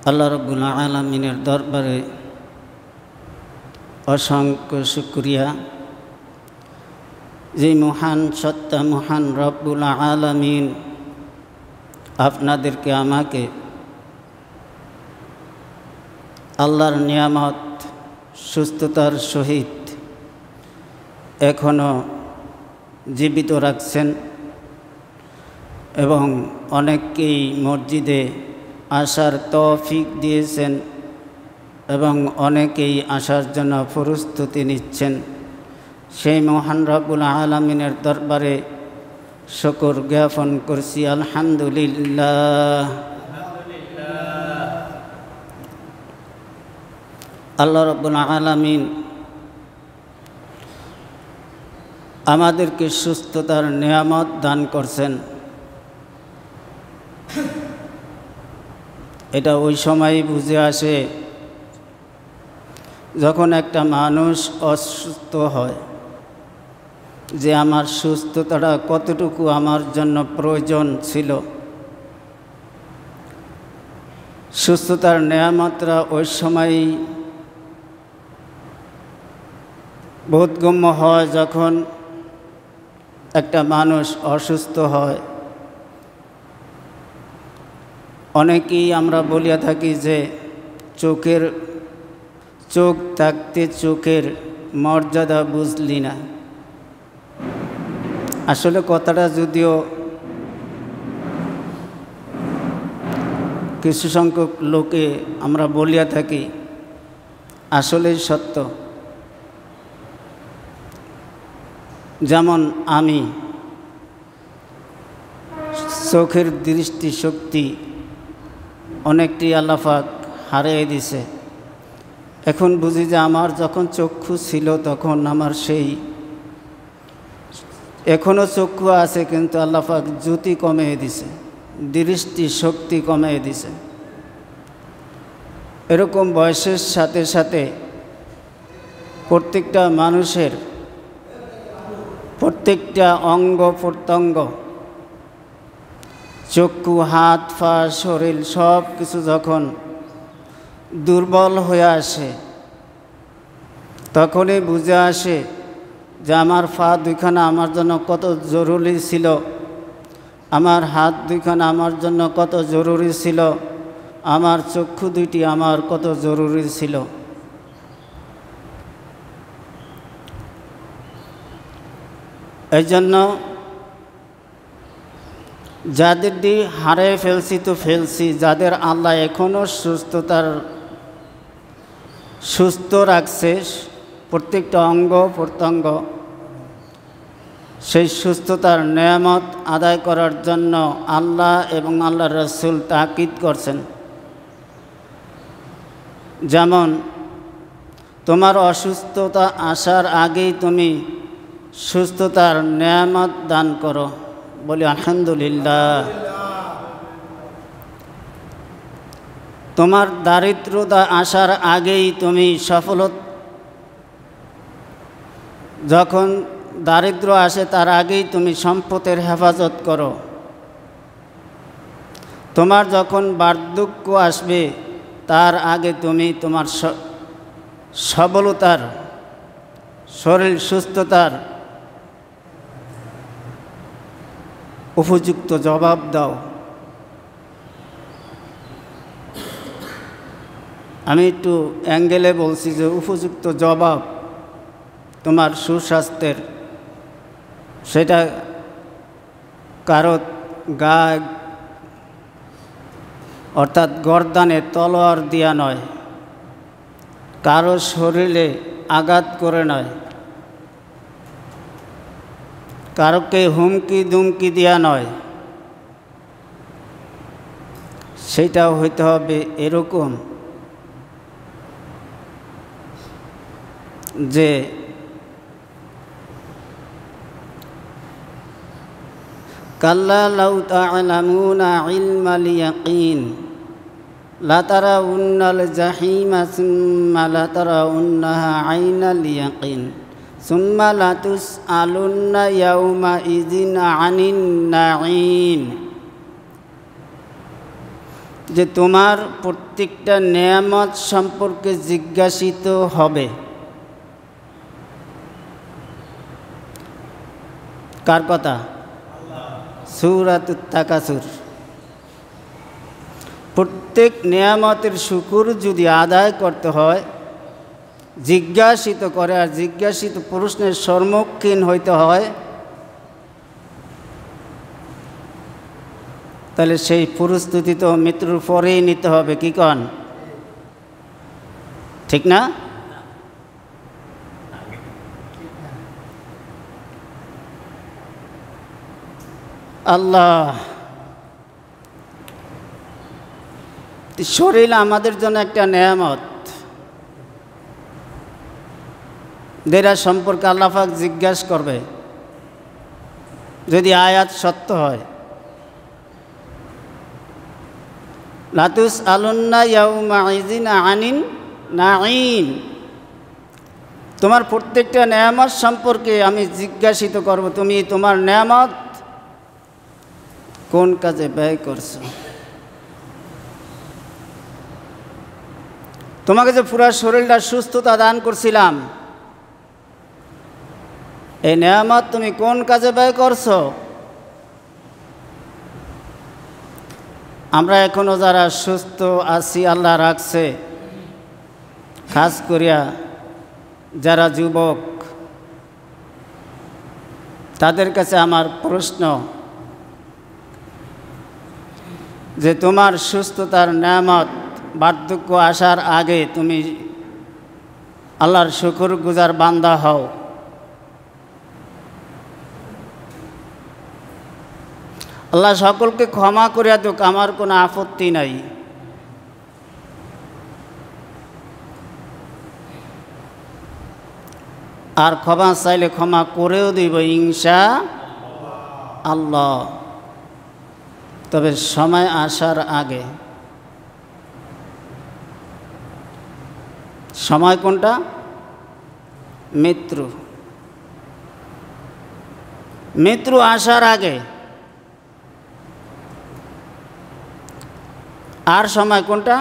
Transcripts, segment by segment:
আল্লাহ রাব্বুল আলামিনের দরবারে অসংখ্য শুকরিয়া যে মহান সত্তা মহান রব্বুল আলামিন আপনাদেরকে আমাকে আল্লাহর নিয়ামত সুস্থতার সহিত এখনও জীবিত রাখছেন এবং অনেককেই মসজিদে আসার তৌফিক দিয়েছেন এবং অনেকেই আসার জন্য প্রস্তুতি নিচ্ছেন। সেই মহান রব্বুল আলামিনের দরবারে শুকর জ্ঞাপন করছি, আলহামদুলিল্লাহ। আল্লাহ রব্বুল আলামিন আমাদেরকে সুস্থতার নিয়ামত দান করছেন। এটা ওই সময় বুঝে আসে যখন একটা মানুষ অসুস্থ হয় যে আমার সুস্থতাটা কতটুকু আমার জন্য প্রয়োজন ছিল। সুস্থতার নিয়ামতটা ওই সময় বোধগম্য হয় যখন একটা মানুষ অসুস্থ হয়। অনেকেই আমরা বলিয়া থাকি যে চোখ থাকতে চোখের মর্যাদা বুঝলি না। আসলে কথাটা যদিও কিছু সংখ্যক লোকে আমরা বলিয়া থাকি, আসলেই সত্য। যেমন আমি চোখের দৃষ্টিশক্তি অনেকটি আল্লাহ পাক হারিয়ে দিছে। এখন বুঝি যে আমার যখন চক্ষু ছিল তখন আমার এখনও চক্ষু আছে, কিন্তু আল্লাহ পাক জ্যোতি কমিয়ে দিছে, দৃষ্টিশক্তি কমিয়ে দিছে। এরকম বয়সের সাথে সাথে প্রত্যেকটা মানুষের প্রত্যেকটা অঙ্গ প্রত্যঙ্গ, চক্ষু, হাত, পা, শরীর সব কিছু যখন দুর্বল হয়ে আসে তখনই বুঝে আসে যে আমার পা দুইখানা আমার জন্য কত জরুরি ছিল, আমার হাত দুইখানা আমার জন্য কত জরুরি ছিল, আমার চক্ষু দুইটি আমার কত জরুরি ছিল। এই জন্য যাদের হারিয়ে ফেলছি তো ফেলছি, যাদের আল্লাহ এখনও সুস্থ রাখছে প্রত্যেকটা অঙ্গ প্রত্যঙ্গ, সেই সুস্থতার নিয়ামত আদায় করার জন্য আল্লাহ এবং আল্লাহর রাসূল তাকিদ করছেন। যেমন তোমার অসুস্থতা আসার আগেই তুমি সুস্থতার নিয়ামত দান করো, বলি আলহামদুলিল্লাহ। তোমার দারিদ্রতা আসার আগেই তুমি যখন দারিদ্র আসে তার আগেই তুমি সম্পদের হেফাজত করো। তোমার যখন বার্ধক্য আসবে তার আগে তুমি তোমার সবলতার, শরীর সুস্থতার উপযুক্ত জবাব দাও। আমি একটু অ্যাঙ্গেলে বলছি যে উপযুক্ত জবাব তোমার সুস্বাস্থ্যের, সেটা কারো গায়ে অর্থাৎ গর্দানে তলোয়ার দিয়া নয়, কারো শরীরে আঘাত করে নয়, কারোকে হুমকি দুমকি দেওয়া নয়। সেটাও হইতে হবে এরকম যে কাল্লা লাউ তা'লামুনা ইলমাল ইয়াকিন লাতারাউন্নাল জাহিমা সুম্মা লাতারাউন্নাহা আইনাল ইয়াকিন সুম্মা লাতুসআলুন্না ইয়াউমা ইযিন আনিন নাঈম। যে তোমার প্রত্যেকটা নেয়ামত সম্পর্কে জিজ্ঞাসিত হবে। কার কথা? সূরাতুত তাকাসুর। প্রত্যেক নেয়ামতের শুকর যদি আদায় করতে হয়, জিজ্ঞাসিত করে আর জিজ্ঞাসিত প্রশ্নের সম্মুখীন হইতে হয়, তাহলে সেই প্রস্তুতি তো মৃত্যুর পরেই নিতে হবে। কি কন? ঠিক না? আল্লাহ, শরীর আমাদের জন্য একটা নেয়ামত, যেটা সম্পর্কে আল্লাহ পাক জিজ্ঞাসা করবে যদি আয়াত সত্য হয়। লাতুস আলুন্না ইয়াউমা ইযিন আনিন নাঈম, তোমার প্রত্যেকটা নেয়ামত সম্পর্কে আমি জিজ্ঞাসিত করব, তুমি তোমার নেয়ামত কোন কাজে ব্যয় করছো। তোমাকে যে পুরো শরীরটা সুস্থতা দান করছিলাম, এই নেয়ামত তুমি কোন কাজে ব্যয় করছো। আমরা এখনো যারা সুস্থ আছি, আল্লাহ রাখছে, খাস করিয়া যারা যুবক, তাদের কাছে আমার প্রশ্ন যে তোমার সুস্থতার নেয়ামত বার্ধক্য আসার আগে তুমি আল্লাহর শুকরগুজার বান্দা হও। আল্লাহ সকলকে ক্ষমা করিয়া দিক, আমার কোনো আপত্তি নাই। আর ক্ষমা চাইলে ক্ষমা করেও দিব ইনশাআল্লাহ। তবে সময় আসার আগে। সময় কোনটা? মৃত্যু। মৃত্যু আসার আগে। আর সময় কোনটা?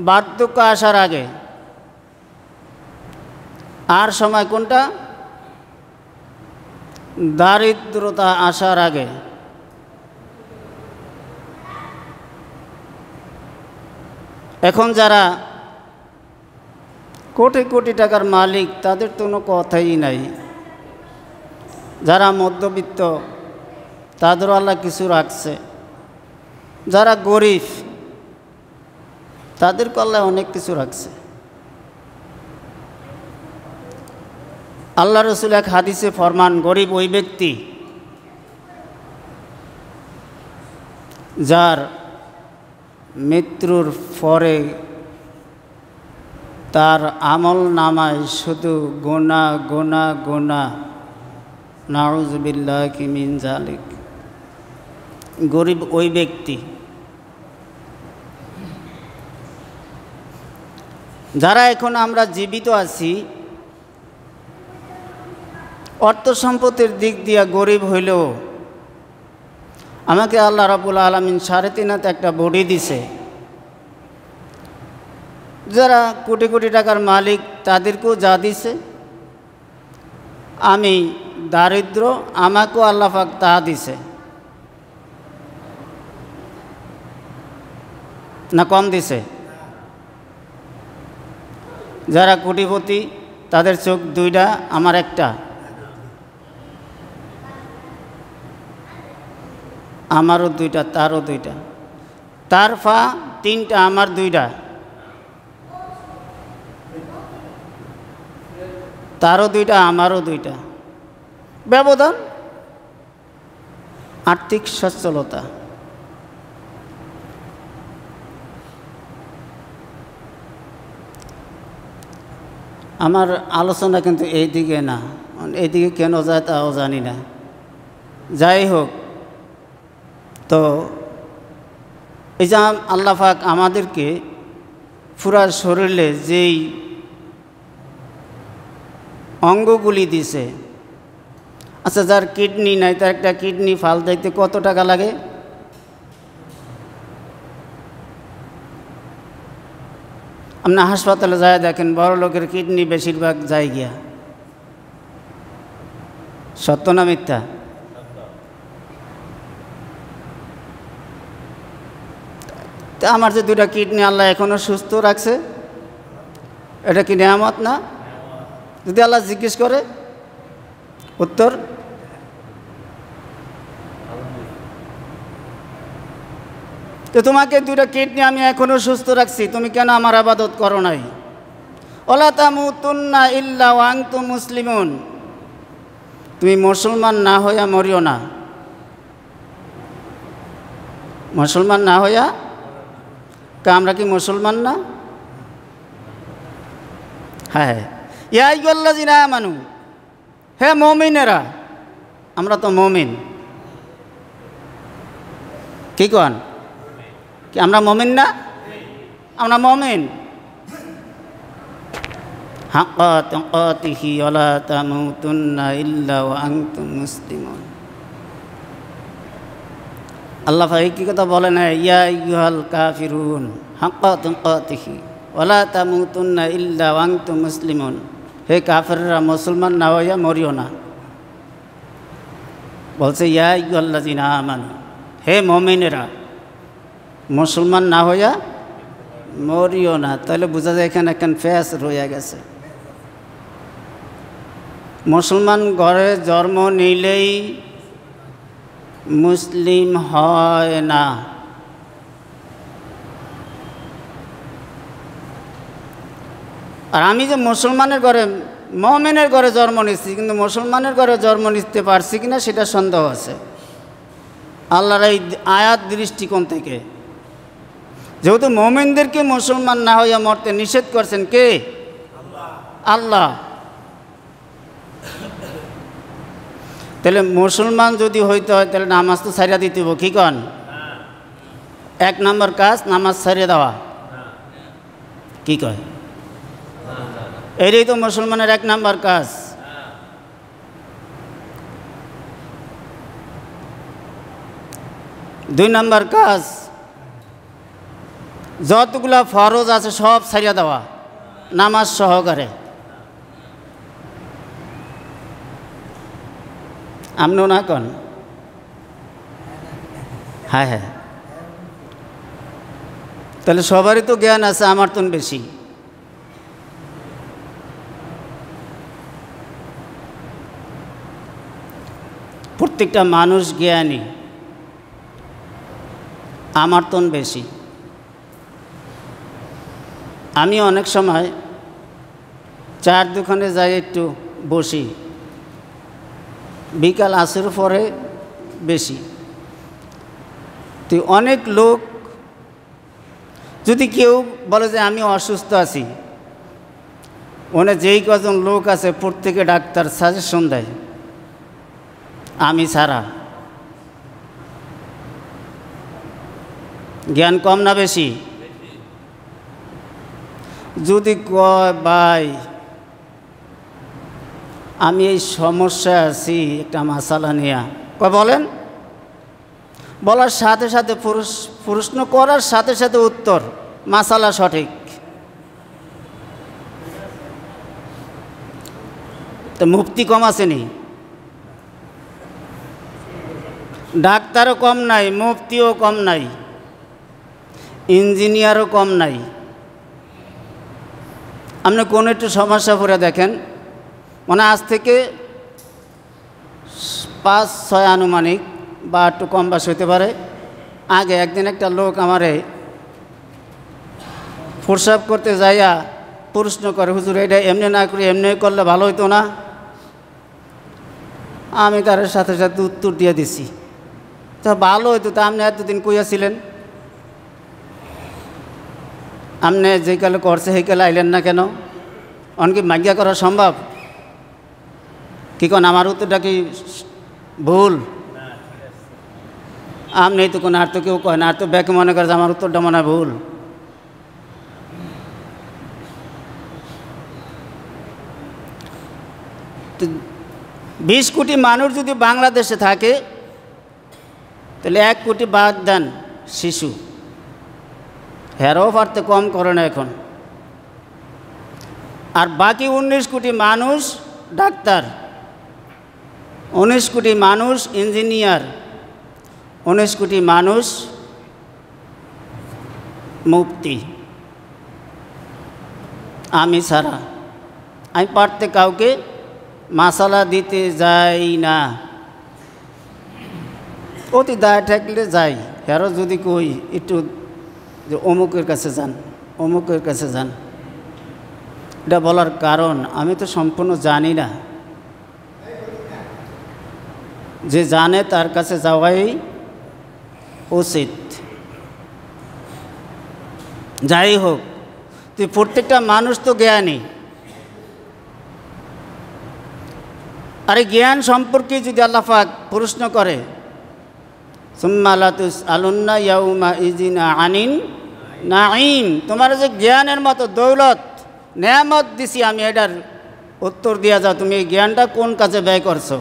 বার্ধক্য আসার আগে। আর সময় কোনটা? দারিদ্রতা আসার আগে। এখন যারা কোটি কোটি টাকার মালিক, তাদের তো কোনো কথাই নাই। যারা মধ্যবিত্ত, তাদেরও আল্লাহ কিছু রাখছে। যারা গরিব, তাদেরকে আল্লাহ অনেক কিছু রাখছে। আল্লাহ রসুল এক হাদিসে ফরমান, গরিব ওই ব্যক্তি যার মৃত্যুর পরে তার আমল নামায় শুধু গোনা গোনা গোনা, নাউযুবিল্লাহি মিন যালিক। গরিব ওই ব্যক্তি যারা এখন আমরা জীবিত আছি, অর্থ সম্পদের দিক দিয়ে গরিব হইলেও আমাকে আল্লাহ রাব্বুল আলামিন 3.5 হাতে একটা বডি দিছে। যারা কোটি কোটি টাকার মালিক, তাদেরকেও যা দিছে, আমি দারিদ্র, আমাকেও আল্লাহ পাক তা দিছে। না কম দিছে? যারা কোটিপতি, তাদের চোখ 2টা, আমার একটা। আমারও 2টা, তারও 2টা। তার পা 3টা, আমার 2টা। তারও 2টা, আমারও 2টা। ব্যবধান আর্থিক সচ্ছলতা। আমার আলোচনা কিন্তু এই দিকে না, এইদিকে কেন যায় তাও জানি না। যাই হোক, তো এই যে আল্লাহ পাক আমাদেরকে পুরা শরীরে যেই অঙ্গগুলি দিছে, আচ্ছা যার কিডনি নাই, তার একটা কিডনি ফাল দিতে কত টাকা লাগে? আপনি হাসপাতালে যায় দেখেন বড় লোকের কিডনি বেশিরভাগ যায় গিয়া, সত্য না মিথ্যা? তা আমার যে দুটা কিডনি আল্লাহ এখনো সুস্থ রাখছে, এটা কি নেয়ামত না? যদি আল্লাহ জিজ্ঞেস করে, উত্তর তো তোমাকে দুটা কিডনি আমি এখনো সুস্থ রাখছি, তুমি কেন আমার আবাদত করো নাই? ওয়ালা তামুতুন্না ইল্লা ওয়া আনতুম মুসলিমুন, তুমি মুসলমান না হইয়া মরিও না, মুসলমান না হইয়া। আমরা কি মুসলমান না? হ্যাঁ, ইয়া আইয়ুহাল্লাযিনা আমানু, হে মুমিনেরা, আমরা তো মুমিন। কি কন? কি আমরা মুমিন না? আমরা মুমিন। হাক্কা তুকাতিহি ওয়ালা তামুতুন্না ইল্লা ওয়া আনতুম মুসলিমুন। আল্লাহ ভাই কি কথা বলে না, ইয়া আইয়ুহাল কাফিরুন হাক্কা তুকাতিহি ওয়ালা তামুতুন্না ইল্লা ওয়া আনতুম মুসলিমুন, হে কাফেররা মুসলমান না হইয়া মরিও না। বলছে ইয়া আইয়ুহাল্লাযিনা আমানু, হে মুমিনেরা মুসলমান না হইয়া মরিও না। তাহলে বোঝা যায় এখানে একখান ফ্যাস রয়ে গেছে। মুসলমান ঘরে জন্ম নিলেই মুসলিম হয় না। আর আমি যে মুসলমানের ঘরে, মুমিনের ঘরে জন্ম নিচ্ছি, কিন্তু মুসলমানের ঘরে জন্ম নিতে পারছি কিনা সেটা সন্দেহ আছে আল্লাহর এই আয়াত দৃষ্টিকোণ থেকে। যেহেতু মুমিনদেরকে মুসলমান না হইয়া মরতে নিষেধ করছেন কে? আল্লাহ। তাহলে মুসলমান যদি হইতে হয় তাহলে নামাজ তো ছাড়িয়ে দিতে হইব। কি কন? 1 নম্বর কাজ নামাজ ছাড়িয়ে দেওয়া। কি কয়? এটাই তো মুসলমানের 1 নম্বর কাজ। দুই নম্বর কাজ যতগুলা ফরজ আছে সব ছাড়িয়ে দেওয়া, নামাজ সহকারে। আপনিও না কন? হ্যাঁ হ্যাঁ, তাহলে সবারই তো জ্ঞান আছে, আমার তো বেশি। প্রত্যেকটা মানুষ জ্ঞানী, আমার তো বেশি। আমি অনেক সময় চার দোকানে যাই, একটু বসি, বিকাল আসর পরে বেশি। তো অনেক লোক, যদি কেউ বলে যে আমি অসুস্থ আছি, ওনে যেই কজন লোক আছে প্রত্যেকে ডাক্তার সাজেশন দেয়, আমি ছাড়া। জ্ঞান কম না বেশি? যদি কয় ভাই আমি এই সমস্যা আছি একটা মাসালা নিয়া, কয় বলেন, বলার সাথে সাথে প্রশ্ন করার সাথে সাথে উত্তর, মাসালা সঠিক। তো মুফতি কম আসেনি, ডাক্তারও কম নাই, মুফতিও কম নাই, ইঞ্জিনিয়ারও কম নাই। আপনি কোনো একটু সমস্যা করে দেখেন, মানে আজ থেকে 5-6 আনুমানিক বা একটু কম বাস হতে পারে আগে, একদিন একটা লোক আমারে প্রস্রাব করতে যাইয়া প্রশ্ন করে, হুজুর এটা এমনি না করে এমনি করলে ভালো হইতো না? আমি তার সাথে সাথে উত্তর দিয়ে দিছি, তা ভালো হইতো, তা আপনি এতদিন কইয়াছিলেন, আপনি যে কালে করছে সেই কালে আইলেন না কেন? অনেকে মাজ্ঞা করা সম্ভব? কি কোন আমার উত্তরটা কি ভুল? আপনি তো কোনো আর তো কেউ কয় না, আর তো ব্যাকে মনে করে যে আমার উত্তরটা মনে হয় ভুল। তো 20 কোটি মানুষ যদি বাংলাদেশে থাকে, তাহলে 1 কোটি বাদ দেন শিশু, হেরাও পারতে কম করে না এখন। আর বাকি 19 কোটি মানুষ ডাক্তার, 19 কোটি মানুষ ইঞ্জিনিয়ার, 19 কোটি মানুষ মুফতি। আমি ছাড়া আমি পারতে কাউকে মাসালা দিতে যাই না, অতি দায় ঠেকলে যাই। আরও যদি কই একটু যে অমুকের কাছে যান, অমুকের কাছে যান, এটা বলার কারণ আমি তো সম্পূর্ণ জানি না। যে জানে তার কাছে যাওয়াই উচিত। যাই হোক, তুই প্রত্যেকটা মানুষ তো জ্ঞানী, আর এই জ্ঞান সম্পর্কে যদি আল্লাহ পাক প্রশ্ন করে, সুম্মা লা তুসআলুন্না ইয়াউমা ইযিন আনিন নাঈম, তোমার যে জ্ঞানের মতো দৌলত নেয়ামত দিছি আমি, এটার উত্তর দিয়া যাও, তুমি এই জ্ঞানটা কোন কাজে ব্যয় করছো?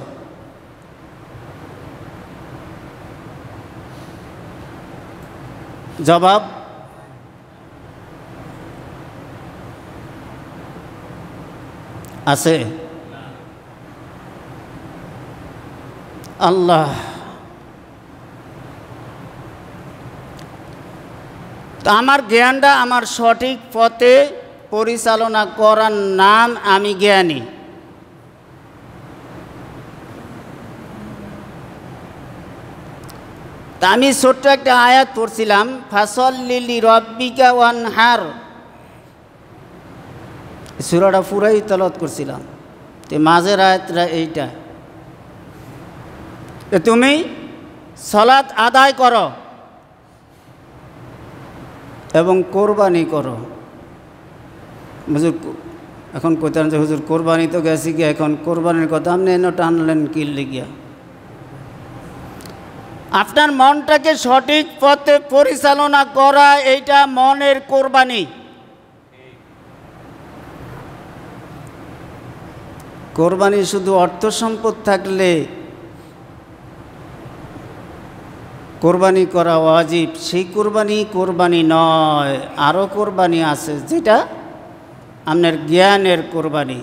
জবাব আছে? আল্লাহ তো আমার জ্ঞানটা আমার সঠিক পথে পরিচালনা করার নাম আমি জ্ঞানী। তা আমি ছোট্ট একটা আয়াত পড়ছিলাম, ফাসল্লি লিরাব্বিকা ওয়ানহার, সূরাটা পুরাই তেলাওয়াত করছিলাম। তো মাঝের আয়াতটা এইটা, তুমি সালাত আদায় করো এবং কোরবানি করো। হুজুর এখন কইতেন যে হুজুর কোরবানি তো গেছি গিয়া, এখন কোরবানির কথা আপনি এনে টানলেন কি লিগিয়া? আপনার মনটাকে সঠিক পথে পরিচালনা করা, এইটা মনের কোরবানি। কোরবানি শুধু অর্থ সম্পদ থাকলে কোরবানি করা ওয়াজিব, সেই কোরবানি নয়, আরও কোরবানি আছে, যেটা আপনার জ্ঞানের কোরবানি।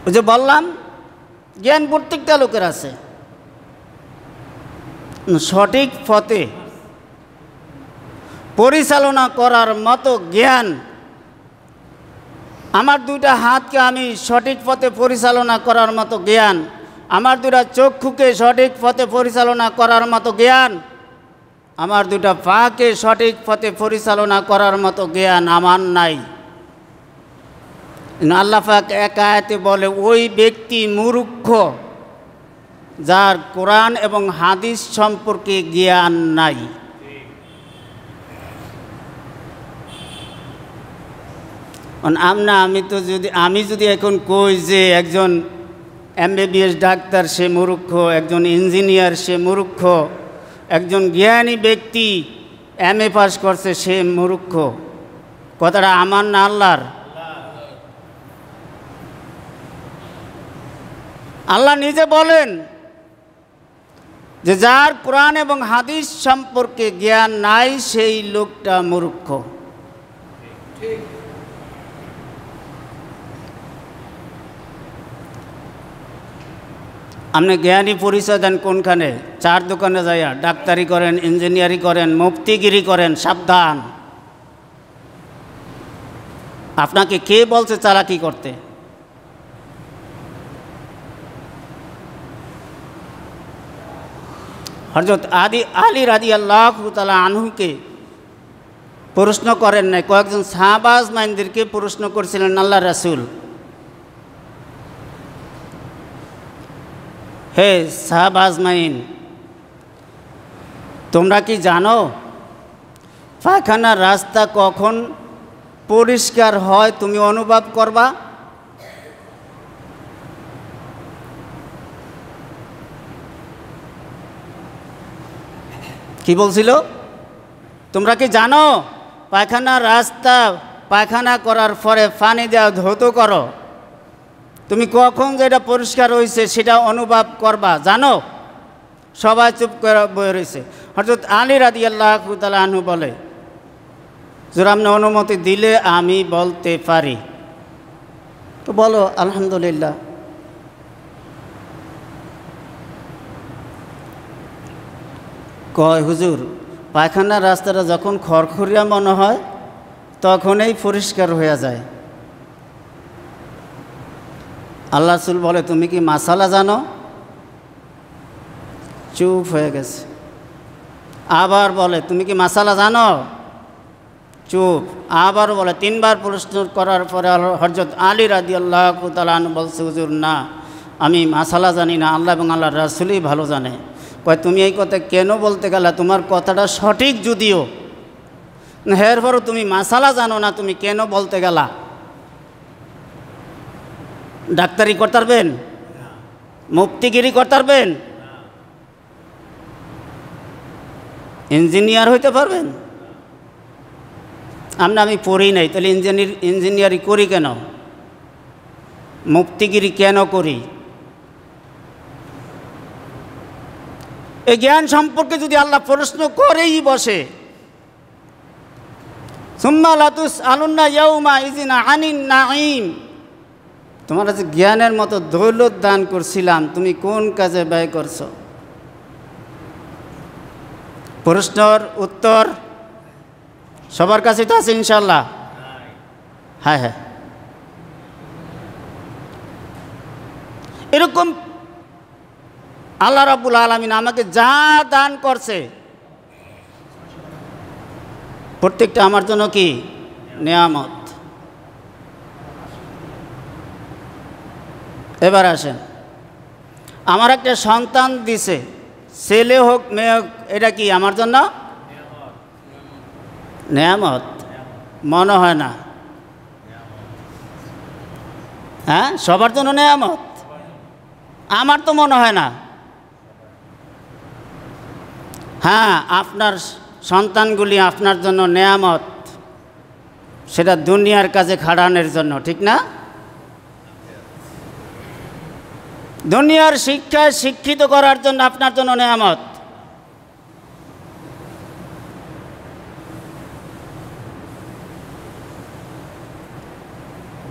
ওই যে বললাম, জ্ঞান প্রত্যেকটা লোকের আছে, সঠিক পথে পরিচালনা করার মতো জ্ঞান। আমার দুইটা হাতকে আমি সঠিক পথে পরিচালনা করার মতো জ্ঞান, আমার দুইটা চক্ষুকে সঠিক পথে পরিচালনা করার মতো জ্ঞান, আমার দুইটা পাকে সঠিক পথে পরিচালনা করার মতো জ্ঞান আমার নাই। আল্লাহ পাক এক আয়াতে বলে, ওই ব্যক্তি মূর্খ যার কোরআন এবং হাদিস সম্পর্কে জ্ঞান নাই। আমি যদি এখন কই যে একজন MBBS ডাক্তার সে মূর্খ, একজন ইঞ্জিনিয়ার সে মূর্খ, একজন জ্ঞানী ব্যক্তি MA পাস করছে সে মূর্খ, কথাটা আমার না আল্লাহর? আল্লাহ নিজে বলেন যে যার কোরআন এবং হাদিস সম্পর্কে জ্ঞান নাই সেই লোকটা মূর্খ। আপনি জ্ঞানী পরিচয় দেন কোনখানে? চার দোকানে যাইয়া ডাক্তারি করেন, ইঞ্জিনিয়ারিং করেন, মুফতিগিরি করেন, সাবধান। আপনাকে কে বলছে চালাকি করতে? হযরত আলী রাদিয়াল্লাহু তাআলা আনহুকে প্রশ্ন করেন নাই, কয়েকজন সাহাবা আজমাইনদেরকে প্রশ্ন করেছিলেন আল্লাহর রাসূল, হে সাহাবা আজমাইন, তোমরা কি জানো পায়খানার রাস্তা কখন পরিষ্কার হয়? তুমি অনুভব করবা। কি বলছিল? তোমরা কি জানো পায়খানার রাস্তা পায়খানা করার পরে পানি দেওয়া ধৌত করো, তুমি কখন যেটা পরিষ্কার হয়েছে সেটা অনুভব করবা, জানো? সবাই চুপ করে বয়ে রয়েছে। হযরত আলী রাদিয়াল্লাহু তাআলা আনহু বলে, যদি আপনি অনুমতি দিলে আমি বলতে পারি। তো বলো আলহামদুলিল্লাহ। কয় হুজুর, পায়খানার রাস্তাটা যখন খড়খড়িয়া মনে হয় তখনই পরিষ্কার হয়ে যায়। আল্লাহ রাসূল বলে, তুমি কি মাসালা জানো? চুপ হয়ে গেছে। আবার বলে, তুমি কি মাসালা জানো? চুপ। আবার বলে, তিনবার প্রশ্ন করার পরে হযরত আলী রাদিয়াল্লাহু তাআলা আনহু বলছে, হুজুর না, আমি মাসালা জানি না, আল্লাহ এবং আল্লাহর রাসূলই ভালো জানে। কয়, তুমি এই কথা কেন বলতে গেলা? তোমার কথাটা সঠিক যদিও, এরপরও তুমি মাসালা জানো না, তুমি কেন বলতে গেলা? ডাক্তারি করতে পারবেন? মুফতিগিরি করতে পারবেন? ইঞ্জিনিয়ার হইতে পারবেন? আমি পড়ি নাই, তাহলে ইঞ্জিনিয়ারিং করি কেন? মুফতিগিরি কেন করি? এই জ্ঞান সম্পর্কে যদি আল্লাহ প্রশ্ন করেই বসে, সুম্মা লাতুসআলুন্না ইয়াউমা ইযিন আনিন নাঈম, তোমার যে জ্ঞানের মতো দৌলত দান করছিলাম, তুমি কোন কাজে ব্যয় করছো? প্রশ্নের উত্তর সবার কাছে তো আছে ইনশাল্লাহ। হ্যাঁ হ্যাঁ, এরকম আল্লাহ রাব্বুল আলামিন আমাকে যা দান করছে প্রত্যেকটা আমার জন্য কি নিয়ামত। এবার আসেন, আমার একটা সন্তান দিছে, ছেলে হোক মেয়ে হোক, এটা কি আমার জন্য নিয়ামত? মনে হয় না। হ্যাঁ, সবার জন্য নিয়ামত? আমার তো মনে হয় না। হ্যাঁ, আপনার সন্তানগুলি আপনার জন্য নিয়ামত, সেটা দুনিয়ার কাজে খাটানোর জন্য, ঠিক না? দুনিয়ার শিক্ষায় শিক্ষিত করার জন্য আপনার জন্য নিয়ামত।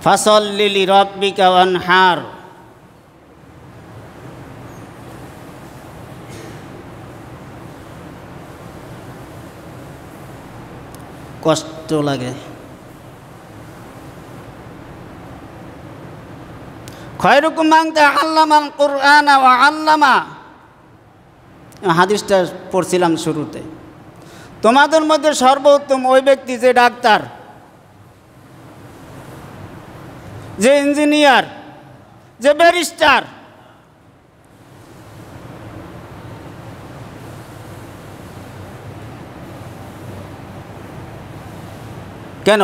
ফাসল্লি লিরাব্বিকা ওয়ানহার, কষ্ট লাগে। খায়রুকুম মান তাআল্লামাল কুরআনা ওয়া আল্লামা, হাদিসটা পড়ছিলাম শুরুতে। তোমাদের মধ্যে সর্বোত্তম ওই ব্যক্তি যে ডাক্তার, যে ইঞ্জিনিয়ার, যে ব্যারিস্টার। কেন?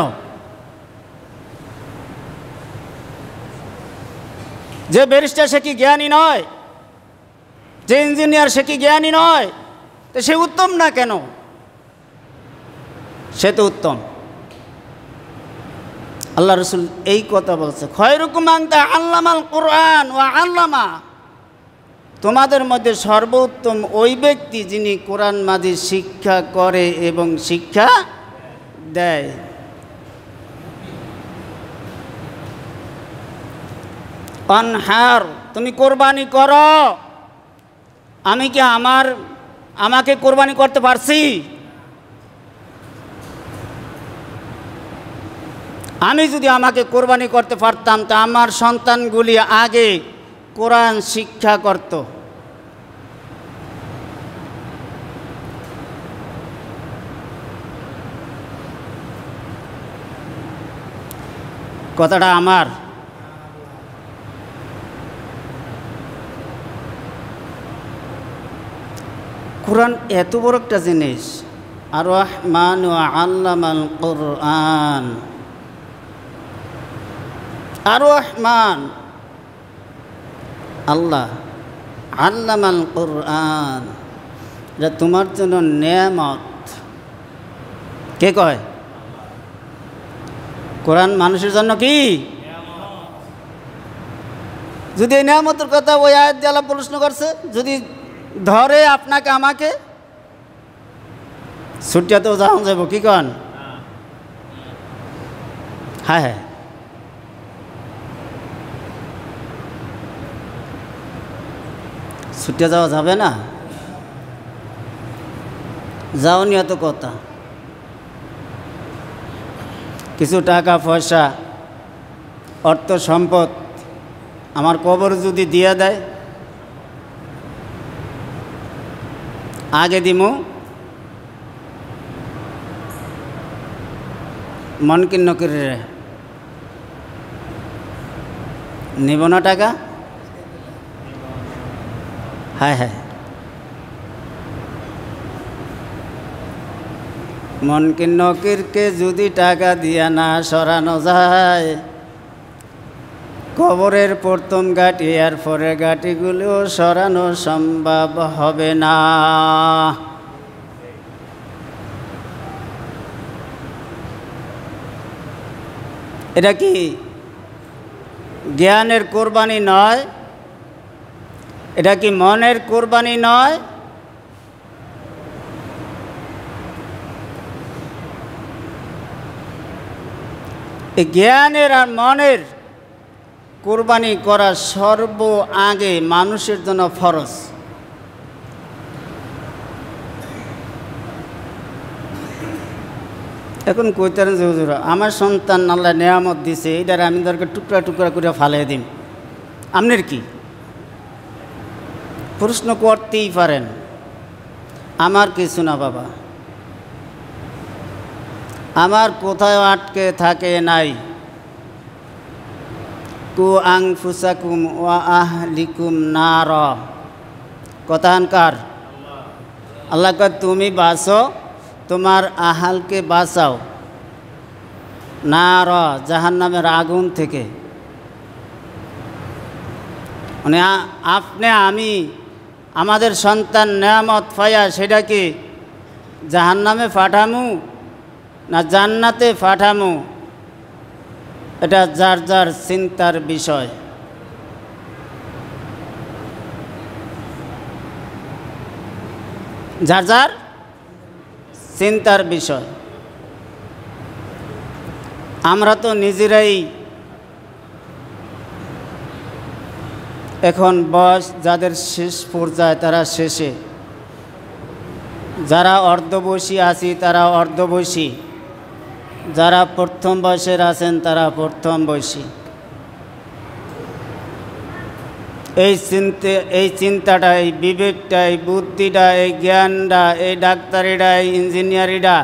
যে ব্যারিস্টার সে কি জ্ঞানী নয়? যে ইঞ্জিনিয়ার সে কি জ্ঞানী নয়? তো সে উত্তম না কেন? সে তো উত্তম। আল্লাহ রাসূল এই কথা বলছে, খায়রুকুম মান তাআল্লামাল কুরআন ওয়া আল্লামা, তোমাদের মধ্যে সর্বোত্তম ওই ব্যক্তি যিনি কোরআন মাজিদ শিক্ষা করে এবং শিক্ষা দেয়। অনহার, তুমি কোরবানি করো। আমি কি আমাকে কোরবানি করতে পারছি? আমি যদি আমাকে কোরবানি করতে পারতাম তা আমার সন্তানগুলি আগে কোরআন শিক্ষা করত। কথাটা আমার। কোরআন এত বড় একটা জিনিস। আর রহমান ওয়া আল্লামাল কুরআন, আর রহমান আল্লাহ, আল্লামাল কুরআন, এটা তোমার জন্য নেয়ামত। কে কয়? কোরআন মানুষের জন্য কি? যদি এই নেয়ামতের কথা ওই আয়াত দিয়ে আল্লাহ প্রশ্ন করছে, যদি ধরে আপনাকে আমাকে, ছুটিয়াতেও যাওয়া যাব, কি কন? হ্যাঁ হ্যাঁ, ছুটে যাওয়া যাবে না, যাওনি এত কথা। কিছু টাকা পয়সা অর্থ সম্পদ আমার কবর যদি দিয়ে দেয়, আগে দিমু মন কিন্ন করে নিব না টাকা। হ্যাঁ হ্যাঁ, মন কিন্ন কিরকে যদি টাকা দিয়া না সরানো যায়, কবরের প্রথম গাঁটি আর পরের গাঁটিগুলো সরানো সম্ভব হবে না। এটা কি জ্ঞানের কোরবানি নয়? এটা কি মনের কোরবানি নয়? এই জ্ঞানের আর মনের কোরবানি করা সর্ব আগে মানুষের জন্য ফরজ। এখন কইতারেন যে হুজুর আমার সন্তান আল্লাহ নেয়ামত দিছে, এটার আমি দরকার টুকরা টুকরা করে ফালিয়ে দিন, আপনার কি? প্রশ্ন করতেই পারেন। আমার কিছু না বাবা, আমার কোথাও আটকে থাকে নাই। কু আনফুসাকুম ওয়া আহলিকুম নার, কথানকার আল্লাহ কয় তুমি বাঁচো, তোমার আহালকে বাঁচাও নার, জাহান্নামের আগুন থেকে। মানে আপনি আমি আমাদের সন্তান নেয়ামত পাইয়া সেটা কি জাহান্নামে পাঠামু না জান্নাতে পাঠামু, এটা যার যার চিন্তার বিষয়। যার যার চিন্তার বিষয়। আমরা তো নিজেরাই এখন বয়স যাদের শেষ পর্যায়ে তারা শেষে, যারা অর্ধবয়সী আছি তারা অর্ধবয়সী, যারা প্রথম বয়সের আছেন তারা প্রথম বয়সী। এই চিন্তাটা, এই বিবেকটা, এই বুদ্ধিটা, এই জ্ঞানটা, এই ডাক্তারিটা, এই ইঞ্জিনিয়ারিটা,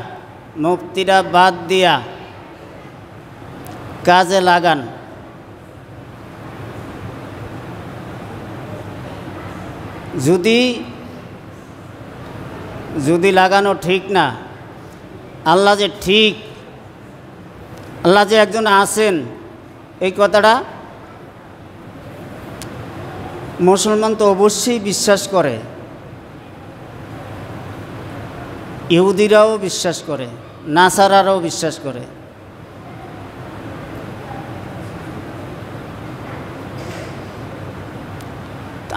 মুফতিরা বাদ দিয়া কাজে লাগান। যদি লাগানো ঠিক না, আল্লাহ যে ঠিক, আল্লাহ যে একজন আছেন, এই কথাটা মুসলমান তো অবশ্যই বিশ্বাস করে, ইহুদিরাও বিশ্বাস করে, নাসারারাও বিশ্বাস করে।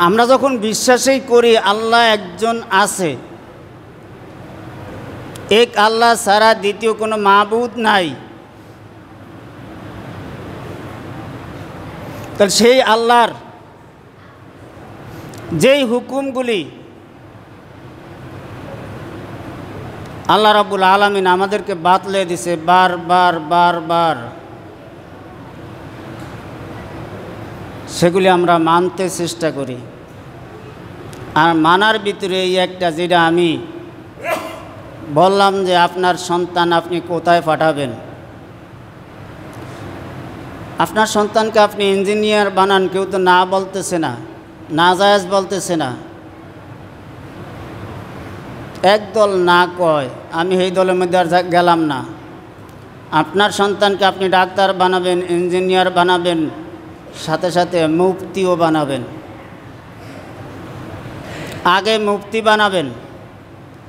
আমরা যখন বিশ্বাসই করি আল্লাহ একজন আছে, এক আল্লাহ ছাড়া দ্বিতীয় কোনো মাবুদ নাই, তাহলে সেই আল্লাহর যেই হুকুমগুলি আল্লাহ রাব্বুল আলামিন আমাদেরকে বাতলে দিছে বারবার বারবার, সেগুলি আমরা মানতে চেষ্টা করি। আর মানার ভিতরে এই একটা, যেটা আমি বললাম যে আপনার সন্তান আপনি কোথায় পাঠাবেন। আপনার সন্তানকে আপনি ইঞ্জিনিয়ার বানান, কেউ তো না বলতেছে না, নাজায়েজ বলতেছে না। একদল না কয় আমি এই দলের মধ্যে আর গেলাম না। আপনার সন্তানকে আপনি ডাক্তার বানাবেন, ইঞ্জিনিয়ার বানাবেন, সাথে সাথে মুফতিও বানাবেন। আগে মুফতি বানাবেন,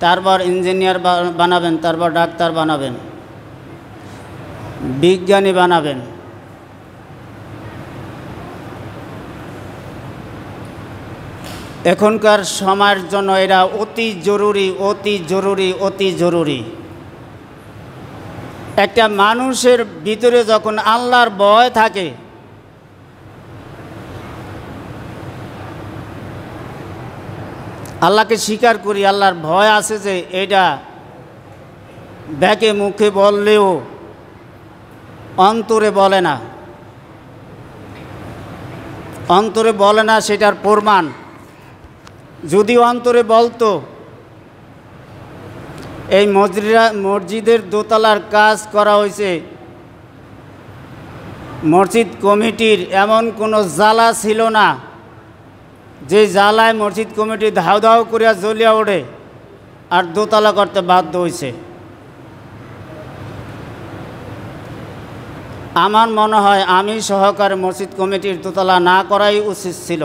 তারপর ইঞ্জিনিয়ার বানাবেন, তারপর ডাক্তার বানাবেন, বিজ্ঞানী বানাবেন। এখনকার সময়ের জন্য এরা অতি জরুরি, অতি জরুরি, অতি জরুরি। একটা মানুষের ভিতরে যখন আল্লাহর ভয় থাকে, আল্লাহকে স্বীকার করি, আল্লাহর ভয় আছে যে এটা ব্যাকে মুখে বললেও অন্তরে বলে না, অন্তরে বলে না সেটার প্রমাণ যদি অন্তরে বলতো এই মসজিদের দোতলার কাজ করা হয়েছে, মসজিদ কমিটির এমন কোনো জ্বালা ছিল না যে জ্বালায় মসজিদ কমিটি ধাও ধাও করিয়া জ্বলিয়া ওঠে আর দোতলা করতে বাধ্য হয়েছে। আমার মনে হয় আমি সহকারে মসজিদ কমিটির দোতলা না করাই উচিত ছিল।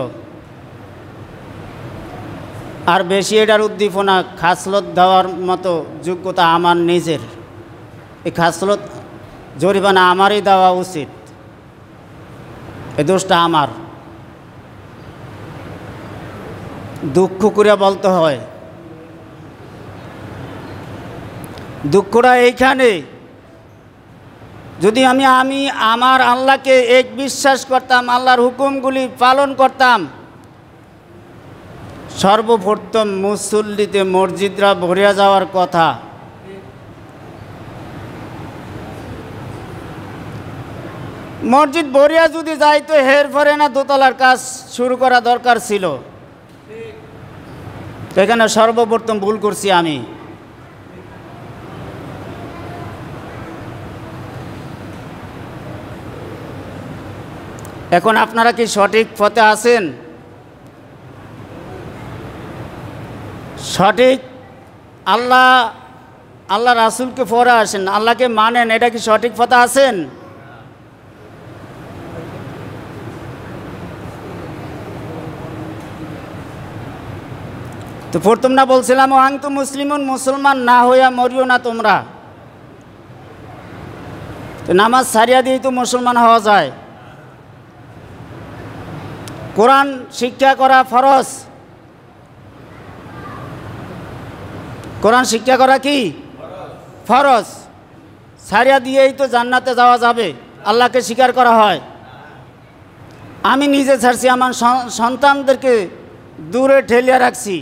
আর বেশি এটার উদ্দীপনা খাসলত দেওয়ার মতো যোগ্যতা আমার নিজের, এই খাসলত জরিমানা আমারই দেওয়া উচিত, এই দোষটা আমার। দুঃখ করে বলতে হয়, দুঃখটা এইখানে যদি আমি আমার আল্লাহকে এক বিশ্বাস করতাম, আল্লাহর হুকুমগুলি পালন করতাম, সর্বপ্রথম মুসল্লিতে মসজিদরা ভরিয়া যাওয়ার কথা। মসজিদ ভরিয়া যদি যাইতো হের ফরে না দোতলার কাজ শুরু করা দরকার ছিল। এখানে সর্বপ্রথম ভুল করছি আমি। এখন আপনারা কি সঠিক পথে আছেন? সঠিক আল্লাহ রাসূলকে পরে আসেন, আল্লাহকে মানেন, এটা কি সঠিক পথে আছেন? তো প্রথম না বলছিলাম ও আনতুম মুসলিমুন, মুসলমান না হইয়া মরিও না তোমরা। তো নামাজ ছাড়িয়া দিয়েই তো মুসলমান হওয়া যায়। কোরআন শিক্ষা করা ফরজ, কোরআন শিক্ষা করা কি ফরজ। ছাড়িয়া দিয়েই তো জান্নাতে যাওয়া যাবে, আল্লাহকে স্বীকার করা হয়। আমি নিজে ছাড়ছি, আমার সন্তানদেরকে দূরে ঠেলিয়া রাখছি।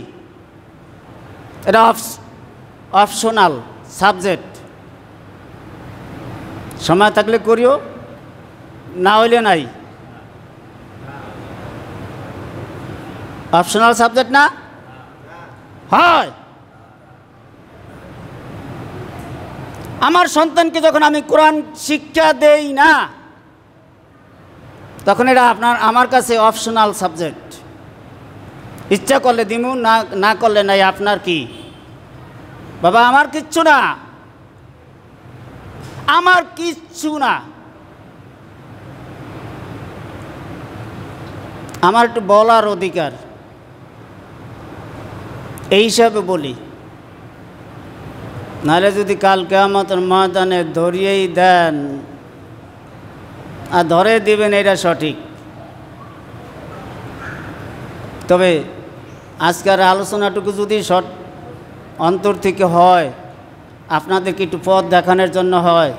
এটা অপশনাল সাবজেক্ট, সময় থাকলে করিও, না হইলে নাই। অপশনাল সাবজেক্ট না হয়। আমার সন্তানকে যখন আমি কোরআন শিক্ষা দেই না, তখন এটা আমার কাছে অপশনাল সাবজেক্ট। ইচ্ছা করলে দিমু, না করলে নাই, আপনার কি বাবা? আমার কিচ্ছু না, আমার কিচ্ছু না। আমার একটু বলার অধিকার, এই হিসাবে বলি। নাহলে যদি কাল কিয়ামতের ময়দানে ধরিয়েই দেন আর ধরে দিবেন, এটা সঠিক। তবে আজকের আলোচনাটুকু যদি অন্তর থেকে হয়, আপনাদেরকে একটু পথ দেখানোর জন্য হয়,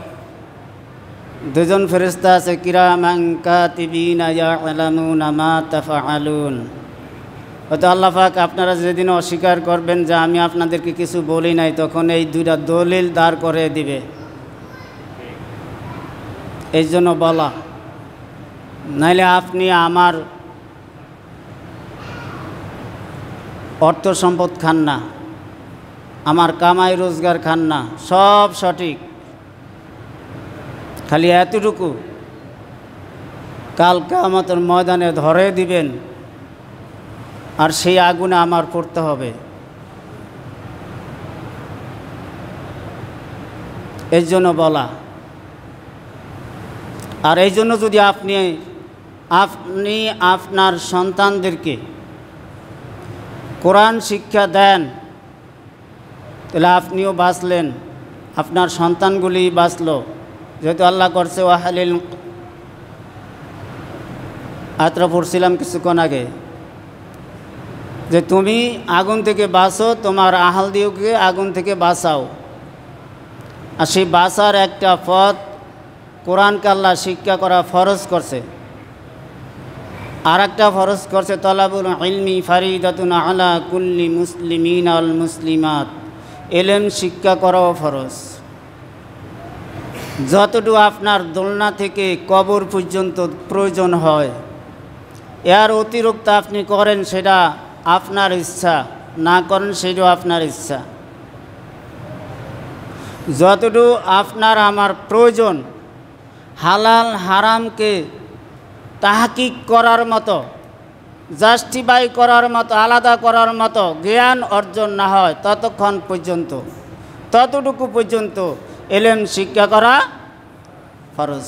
দুজন ফেরেশতা আছে, কিরামান কাতিবিনা ইয়ালামুনা মা তাফআলুন। হয়তো আল্লাহ পাক আপনারা যেদিন অস্বীকার করবেন যে আমি আপনাদেরকে কিছু বলি নাই, তখন এই দুইটা দলিল দাঁড় করে দিবে। এই জন্য বলা, নাইলে আপনি আমার অর্থ সম্পদ খান না, আমার কামাই রোজগার খান না, সব সঠিক। খালি এতটুকু, কাল কিয়ামতের ময়দানে ধরে দিবেন আর সেই আগুনে আমার পড়তে হবে। এই জন্য বলা। আর এই জন্য যদি আপনি আপনার সন্তানদেরকে কোরআন শিক্ষা দেন, তাহলে আপনিও বাঁচলেন, আপনার সন্তানগুলি বাঁচলো। যেহেতু আল্লাহ করছে ওয়াহালিল, আয়াতটা পড়ছিলাম কিছুক্ষণ আগে, যে তুমি আগুন থেকে বাঁচো, তোমার আহাল দিওকে আগুন থেকে বাঁচাও। আর সেই বাঁচার একটা পথ কোরআনকে আল্লাহ শিক্ষা করা ফরজ করছে। আর একটা ফরজ করছে তলাবুল ইলমি ফারিদাতুন আলা কুল্লি মুসলিমিন আল মুসলিমাত, এলেম শিক্ষা করাও ফরজ। যতটুকু আপনার দোলনা থেকে কবর পর্যন্ত প্রয়োজন হয়, এর অতিরিক্ত আপনি করেন সেটা আপনার ইচ্ছা, না করেন সেটাও আপনার ইচ্ছা। যতটুকু আপনার আমার প্রয়োজন, হালাল হারামকে তাহকিক করার মতো, জাস্টিফাই করার মতো, আলাদা করার মতো জ্ঞান অর্জন না হয় ততক্ষণ পর্যন্ত, ততটুকু পর্যন্ত এলেম শিক্ষা করা ফরজ।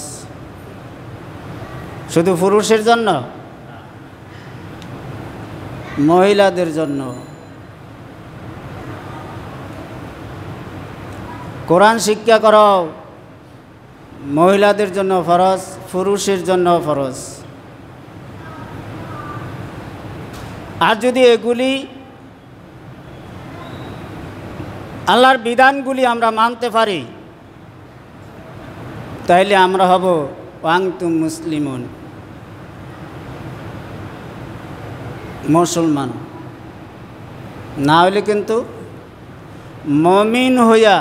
শুধু পুরুষের জন্য, মহিলাদের জন্য। কোরআন শিক্ষা করাও মহিলাদের জন্য ফরজ, পুরুষের জন্য ফরজ। আর যদি এগুলি আল্লাহর বিধানগুলি আমরা মানতে পারি, তাইলে আমরা হব ওয়াংতুম মুসলিমুন, মুসলমান। না হলে কিন্তু মমিন হইয়া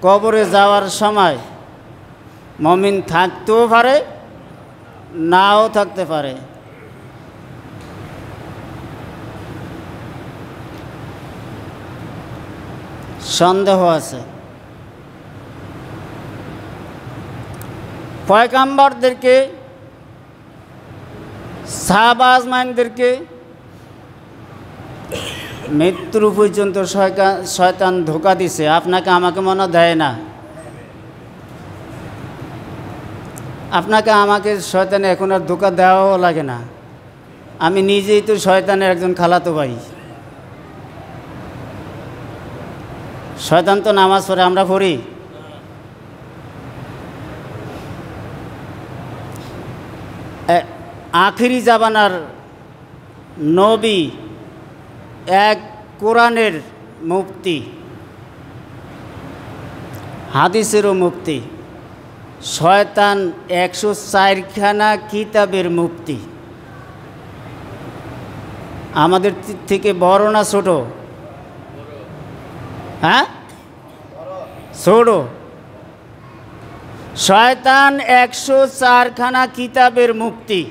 কবরে যাওয়ার সময় মমিন থাকতেও পারে, নাও থাকতে পারে। সন্দেহ আছে। পয়গাম্বরদেরকে, সাহাবা আজমাইনদেরকে মৃত্যুর পর্যন্ত শয়তান ধোঁকা দিছে, আপনাকে আমাকে মনে দেয় না। আপনাকে আমাকে শয়তানে এখন আর ধোঁকা দেওয়াও লাগে না। আমি নিজেই তো শয়তানের একজন খালাতো ভাই। শয়তান তো নামাজ পড়ে, আমরা পড়ি। আখিরি জামানার নবী, এক কোরআনের মুফতি, হাদিসেরও মুফতি, শয়তান 104খানা কিতাবের মুফতি। আমাদের থেকে বড় না ছোট? হ্যাঁ, ছোট। শয়তান 104খানা কিতাবের মুফতি,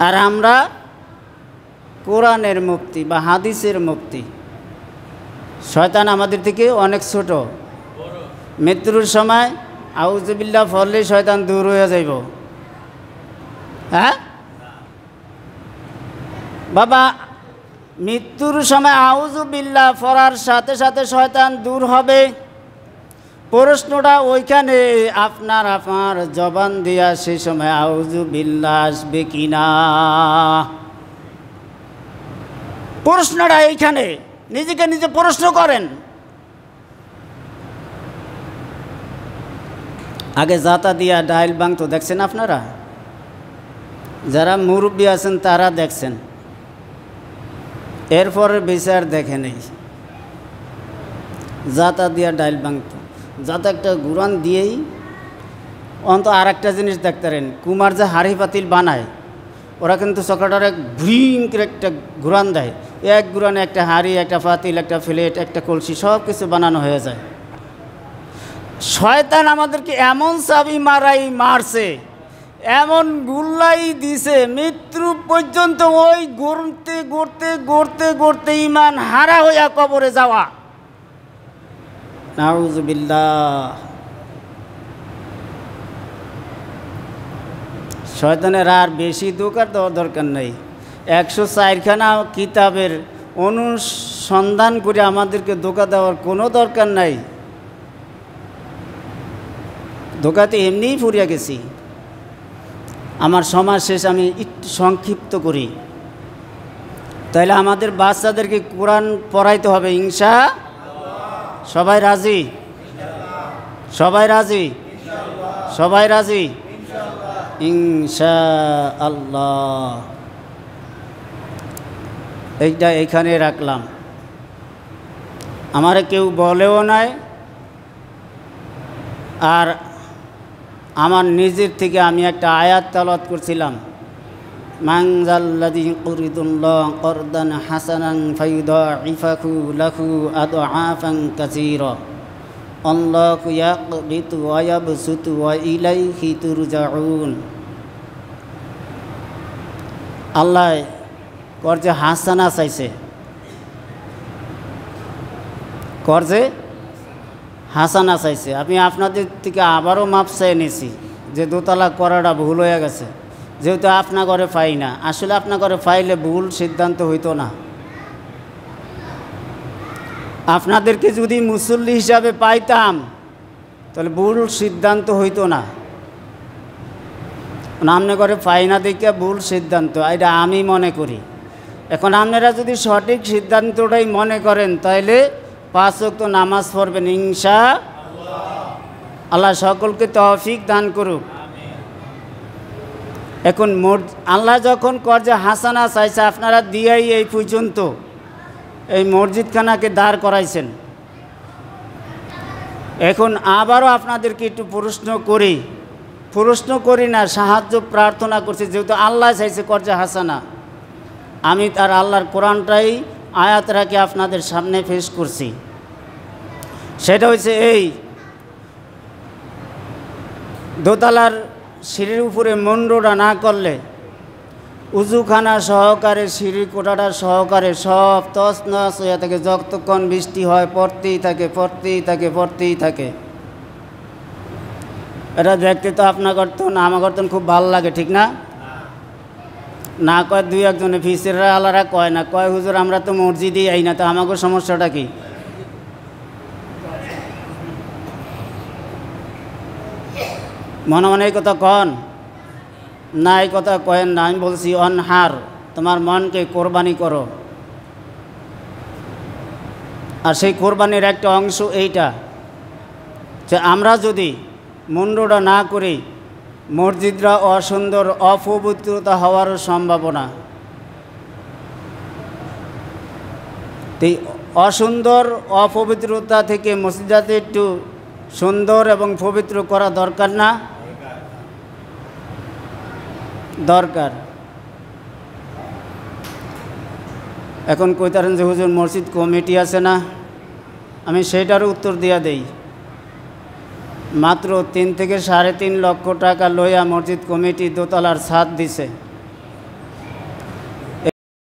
আর আমরা কোরআনের মুফতি বা হাদিসের মুফতি। শয়তান আমাদের থেকে অনেক ছোট। মৃত্যুর সময় আউযুবিল্লাহ পড়লে শয়তান দূর হয়ে যাইব। হ্যাঁ বাবা, মৃত্যুর সময় আউযুবিল্লাহ পড়ার সাথে সাথে শয়তান দূর হবে। প্রশ্নটা ওইখানে আপনার আমার জবান দিয়া সেই সময় আউযুবিল্লাহ আসবে কিনা, প্রশ্নটা এইখানে। নিজেকে নিজে প্রশ্ন করেন। আগে জাতা দিয়া ডাইল ভাঙতো, দেখছেন আপনারা? যারা মুরব্বী আছেন তারা দেখছেন, এরপরে বিচার দেখে নেই। জাতা দিয়া ডাইল ভাঙতো, যাতে একটা গুরান দিয়েই অন্ত আর একটা জিনিস দেখতে পারেন। কুমার যে হাড়ি পাতিল বানায়, ওরা কিন্তু চক্রটার এক ভয়ঙ্কর একটা ঘুরান দেয়। এক ঘুরানে একটা হাড়ি, একটা পাতিল, একটা প্লেট, একটা কলসি, সব কিছু বানানো হয়ে যায়। শয়তান আমাদেরকে এমন চাবি মারাই মারছে, এমন গুল্লাই দিছে, মৃত্যু পর্যন্ত ওই গড়তে গড়তে গড়তে গড়তে ইমান হারা হইয়া কবরে যাওয়া। নাউযুবিল্লাহ। শয়তানের আর বেশি ধোঁকা দেওয়ার দরকার নেই। 104খানা কিতাবের অনুসন্ধান করে আমাদেরকে ধোঁকা দেওয়ার কোনো দরকার নাই। ধোঁকাতে এমনিই ফুরিয়ে গেছি। আমার সমাজ শেষ, আমি একটু সংক্ষিপ্ত করি। তাইলে আমাদের বাচ্চাদেরকে কোরআন পড়াইতে হবে ইনশাআল্লাহ। সবাই রাজি? সবাই রাজি? সবাই রাজি? ইনশাআল্লাহ। এইটা এখানে রাখলাম। আমারে কেউ বলেও নাই, আর আমার নিজের থেকে আমি একটা আয়াত তেলাওয়াত করছিলাম, মান যাল্লাযী ইউকরিদুল্লাহ করদান হাসানান ফায়ুদাইফাহু লাহু আদআফান কাসীরা আল্লাহু ইয়াকবিতু ওয়া ইয়াবসুতু ওয়া ইলাইহি তুরজাউন। আল্লাহ কর্জে হাসানা চাইছে, কর্জে হাসানা চাইছে। আমি আপনাদের থেকে আবারও মাপ চাই নিয়েছি যে দোতলা করাটা ভুল হয়ে গেছে, যেহেতু আপনার ঘরে পাই না। আসলে আপনার ঘরে পাইলে ভুল সিদ্ধান্ত হইতো না। আপনাদেরকে যদি মুসল্লি হিসাবে পাইতাম তাহলে ভুল সিদ্ধান্ত হইতো না। আপনার ঘরে পাই না দেখে ভুল সিদ্ধান্ত, এটা আমি মনে করি। এখন আপনারা যদি সঠিক সিদ্ধান্তটাই মনে করেন তাহলে 5 ওয়াক্ত নামাজ পড়বেন ইনশাআল্লাহ। আল্লাহ সকলকে তৌফিক দান করুক। এখন আল্লাহ যখন কর্জে হাসানা চাইছে, আপনারা দিয়েই এই পর্যন্ত এই মসজিদখানাকে দাঁড় করাইছেন। এখন আবারও আপনাদেরকে একটু প্রশ্ন করি না, সাহায্য প্রার্থনা করছি। যেহেতু আল্লাহ চাইছে কর্জে হাসানা, আমি তার আল্লাহর কোরআনটাই আয়াত রাখে আপনাদের সামনে পেশ করছি। সেটা হচ্ছে এই দোতলার সিঁড়ির উপরে মন্ডটা না করলে উজুখানা সহকারে সিঁড়ি কোটাটা সহকারে সব তছনছ হয়ে থাকে। যতক্ষণ বৃষ্টি হয় পড়তেই থাকে। এটা দেখতে তো আপনার করতেন আমার করতেন খুব ভালো লাগে, ঠিক না? না কয় 2-1 ফিসেররা আলারা কয় না, কয় হুজুর আমরা তো মসজিদেই আই না, তো আমাকে সমস্যাটা কি? মনে মনে এই কথা কন না, এই কথা কয়েন না। আমি বলছি অনহার, তোমার মনকে কোরবানি করো। আর সেই কোরবানির একটা অংশ এইটা যে আমরা যদি মুন্ডটা না করি, মসজিদরা অসুন্দর অপবিত্রতা হওয়ারও সম্ভাবনা। এই অসুন্দর অপবিত্রতা থেকে মসজিদটাতে একটু সুন্দর এবং পবিত্র করা দরকার না? দরকার। এখন কইতারেন যে হুজুর মসজিদ কমিটি আছে না, আমি সেইটারও উত্তর দিয়া দেই। মাত্র 3 থেকে 3.5 লক্ষ টাকা লইয়া মসজিদ কমিটি দোতলার ছাদ দিছে।